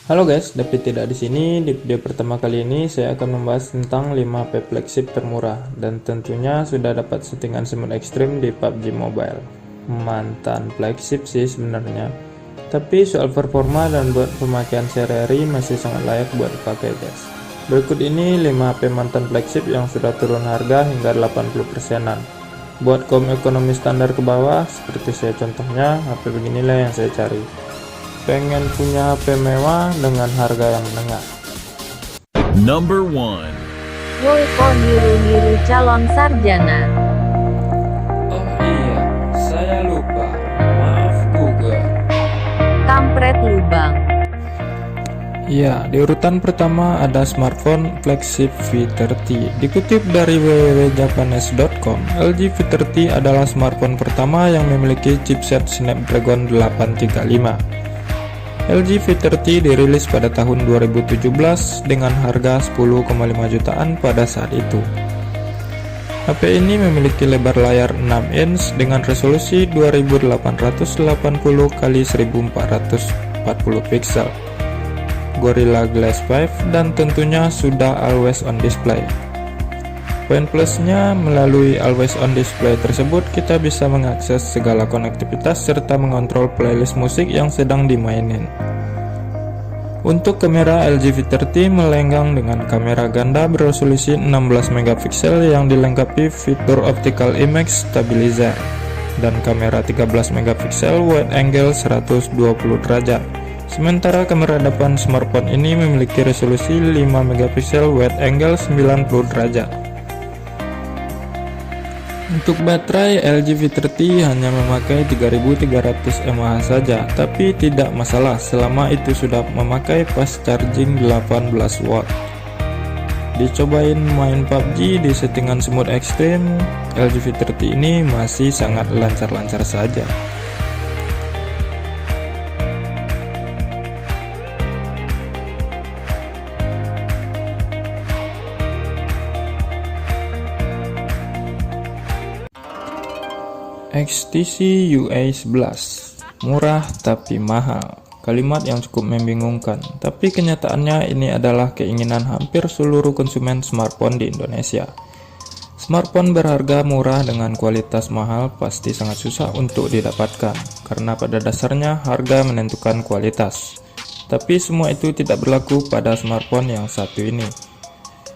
Halo guys, David tidak di sini. Di video pertama kali ini saya akan membahas tentang 5 HP flagship termurah dan tentunya sudah dapat settingan smooth ekstrim di PUBG Mobile. Mantan flagship sih sebenarnya, tapi soal performa dan buat pemakaian sehari-hari masih sangat layak buat dipakai guys. Berikut ini 5 HP mantan flagship yang sudah turun harga hingga 80%an. Buat kaum ekonomi standar ke bawah, seperti saya contohnya, HP beginilah yang saya cari. Pengen punya HP mewah dengan harga yang menengah. Number 1. Woi kok niru-niru calon sarjana. Oh iya, saya lupa. Maaf Google. Kampret lubang. Ya, di urutan pertama ada smartphone flagship V30. Dikutip dari www.japanes.com, LG V30 adalah smartphone pertama yang memiliki chipset Snapdragon 835. LG V30 dirilis pada tahun 2017 dengan harga 10,5 jutaan pada saat itu. HP ini memiliki lebar layar 6 inch dengan resolusi 2880 x 1440 pixel, Gorilla Glass 5, dan tentunya sudah always on display. Poin plusnya, melalui always on display tersebut kita bisa mengakses segala konektivitas serta mengontrol playlist musik yang sedang dimainin. Untuk kamera, LG V30 melenggang dengan kamera ganda beresolusi 16 megapiksel yang dilengkapi fitur optical image stabilizer dan kamera 13 megapiksel wide angle 120 derajat. Sementara kamera depan smartphone ini memiliki resolusi 5 megapiksel wide angle 90 derajat. Untuk baterai, LG V30 hanya memakai 3300 mAh saja, tapi tidak masalah selama itu sudah memakai fast charging 18 watt. Dicobain main PUBG di settingan smooth ekstrim, LG V30 ini masih sangat lancar-lancar saja. HTC UA11, murah tapi mahal. Kalimat yang cukup membingungkan, tapi kenyataannya ini adalah keinginan hampir seluruh konsumen smartphone di Indonesia. Smartphone berharga murah dengan kualitas mahal pasti sangat susah untuk didapatkan, karena pada dasarnya harga menentukan kualitas. Tapi semua itu tidak berlaku pada smartphone yang satu ini.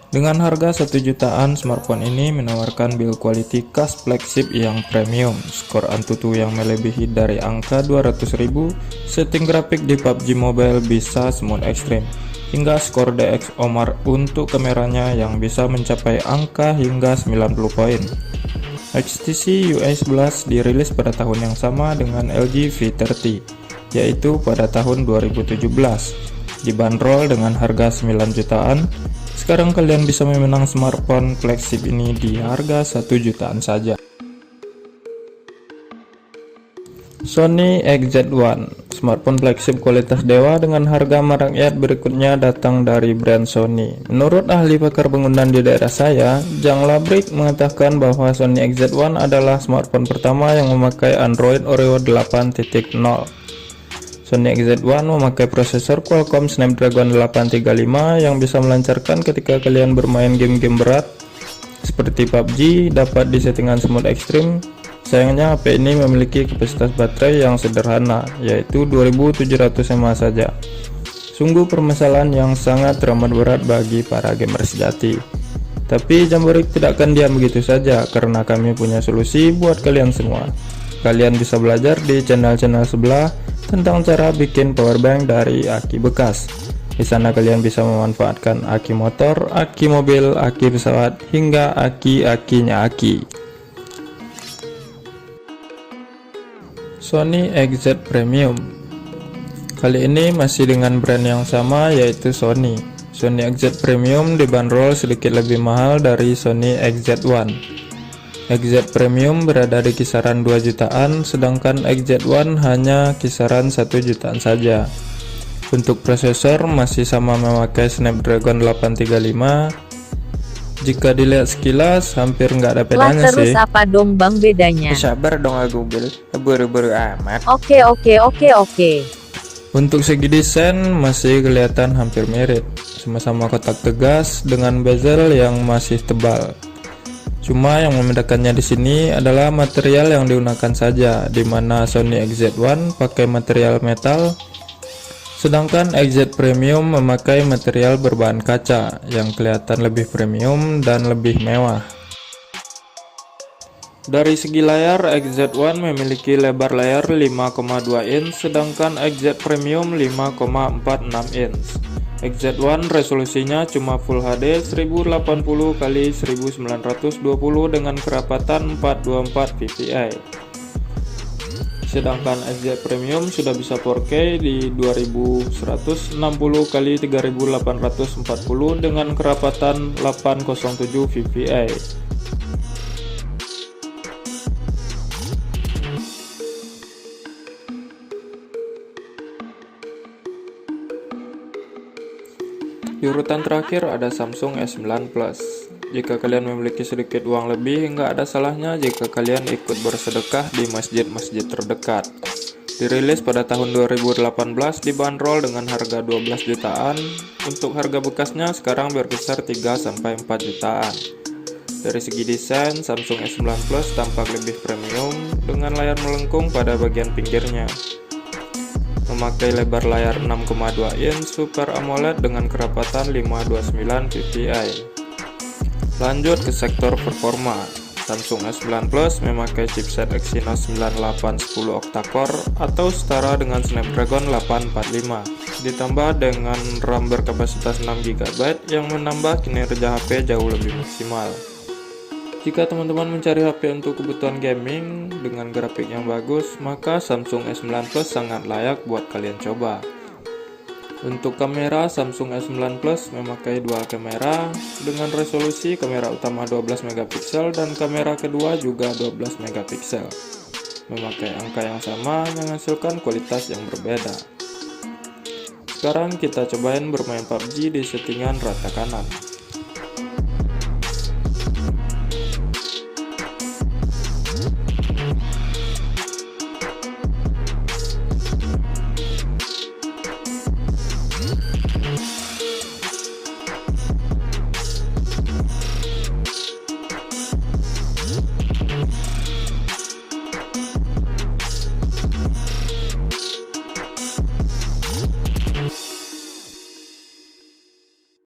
Dengan harga 1 jutaan, smartphone ini menawarkan build quality khas flagship yang premium, skor Antutu yang melebihi dari angka 200.000, setting grafik di PUBG Mobile bisa smooth ekstrim, hingga skor DxOMark untuk kameranya yang bisa mencapai angka hingga 90 poin. HTC UA11 dirilis pada tahun yang sama dengan LG V30, yaitu pada tahun 2017. Dibanderol dengan harga 9 jutaan. Sekarang kalian bisa memenang smartphone flagship ini di harga 1 jutaan saja. Sony XZ1, smartphone flagship kualitas dewa dengan harga merakyat berikutnya datang dari brand Sony. Menurut ahli pakar penggunaan di daerah saya, Jang Labrik mengatakan bahwa Sony XZ1 adalah smartphone pertama yang memakai Android Oreo 8.0. Sony XZ1 memakai prosesor Qualcomm Snapdragon 835 yang bisa melancarkan ketika kalian bermain game-game berat seperti PUBG, dapat di settingan smooth ekstrim. Sayangnya HP ini memiliki kapasitas baterai yang sederhana, yaitu 2700 mAh saja. Sungguh permasalahan yang sangat teramat berat bagi para gamer sejati. Tapi Jamborik tidak akan diam begitu saja, karena kami punya solusi buat kalian semua. Kalian bisa belajar di channel-channel sebelah tentang cara bikin powerbank dari aki bekas. Di sana kalian bisa memanfaatkan aki motor, aki mobil, aki pesawat, hingga aki-akinya aki. Sony XZ Premium. Kali ini masih dengan brand yang sama, yaitu Sony. Sony XZ Premium dibanderol sedikit lebih mahal dari Sony XZ1. XZ Premium berada di kisaran 2 jutaan, sedangkan XZ1 hanya kisaran 1 jutaan saja. Untuk prosesor masih sama memakai Snapdragon 835. Jika dilihat sekilas hampir nggak ada Lah bedanya terus sih. apa dong bang bedanya? Sabar dong Google, buru-buru amat. Oke. Untuk segi desain masih kelihatan hampir mirip, sama-sama kotak tegas dengan bezel yang masih tebal. Cuma yang membedakannya di sini adalah material yang digunakan saja, di mana Sony XZ1 pakai material metal, sedangkan XZ Premium memakai material berbahan kaca yang kelihatan lebih premium dan lebih mewah. Dari segi layar, XZ1 memiliki lebar layar 5,2 inch, sedangkan XZ Premium 5,46 inch. XZ1 resolusinya cuma Full HD 1080x1920 dengan kerapatan 424 ppi. Sedangkan XZ Premium sudah bisa 4K di 2160x3840 dengan kerapatan 807 ppi. Di urutan terakhir ada Samsung S9 Plus. Jika kalian memiliki sedikit uang lebih, nggak ada salahnya jika kalian ikut bersedekah di masjid-masjid terdekat. Dirilis pada tahun 2018, dibanderol dengan harga 12 jutaan. Untuk harga bekasnya sekarang berkisar 3-4 jutaan. Dari segi desain, Samsung S9 Plus tampak lebih premium dengan layar melengkung pada bagian pinggirnya. Memakai lebar layar 6,2 inch Super AMOLED dengan kerapatan 529 ppi. Lanjut ke sektor performa. Samsung S9 Plus memakai chipset Exynos 9810 octa-core atau setara dengan Snapdragon 845, ditambah dengan RAM berkapasitas 6GB yang menambah kinerja HP jauh lebih maksimal. Jika teman-teman mencari HP untuk kebutuhan gaming dengan grafik yang bagus, maka Samsung S9 Plus sangat layak buat kalian coba. Untuk kamera, Samsung S9 Plus memakai dual kamera dengan resolusi kamera utama 12 megapiksel dan kamera kedua juga 12 megapiksel. Memakai angka yang sama menghasilkan kualitas yang berbeda. Sekarang kita cobain bermain PUBG di settingan rata kanan.